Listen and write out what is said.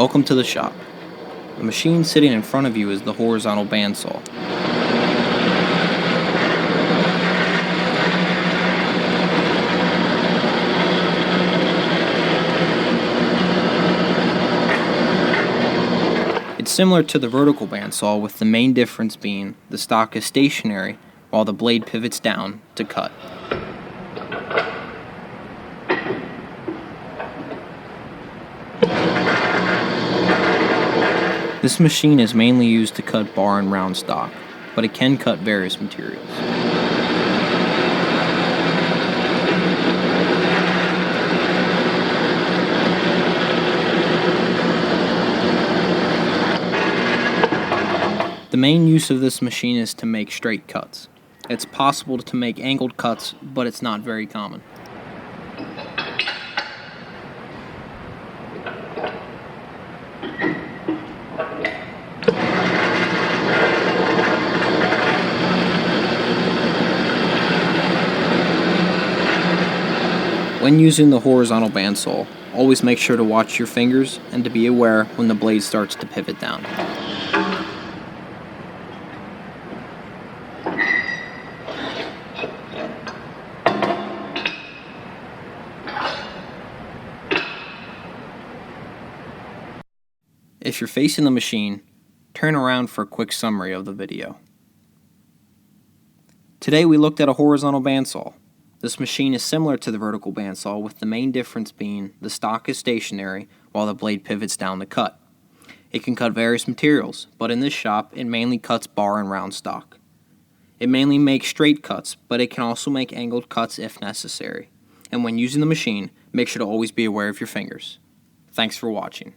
Welcome to the shop. The machine sitting in front of you is the horizontal bandsaw. It's similar to the vertical bandsaw, with the main difference being the stock is stationary while the blade pivots down to cut. This machine is mainly used to cut bar and round stock, but it can cut various materials. The main use of this machine is to make straight cuts. It's possible to make angled cuts, but it's not very common. When using the horizontal bandsaw, always make sure to watch your fingers and to be aware when the blade starts to pivot down. If you're facing the machine, turn around for a quick summary of the video. Today we looked at a horizontal bandsaw. This machine is similar to the vertical bandsaw, with the main difference being the stock is stationary while the blade pivots down to cut. It can cut various materials, but in this shop it mainly cuts bar and round stock. It mainly makes straight cuts, but it can also make angled cuts if necessary. And when using the machine, make sure to always be aware of your fingers. Thanks for watching.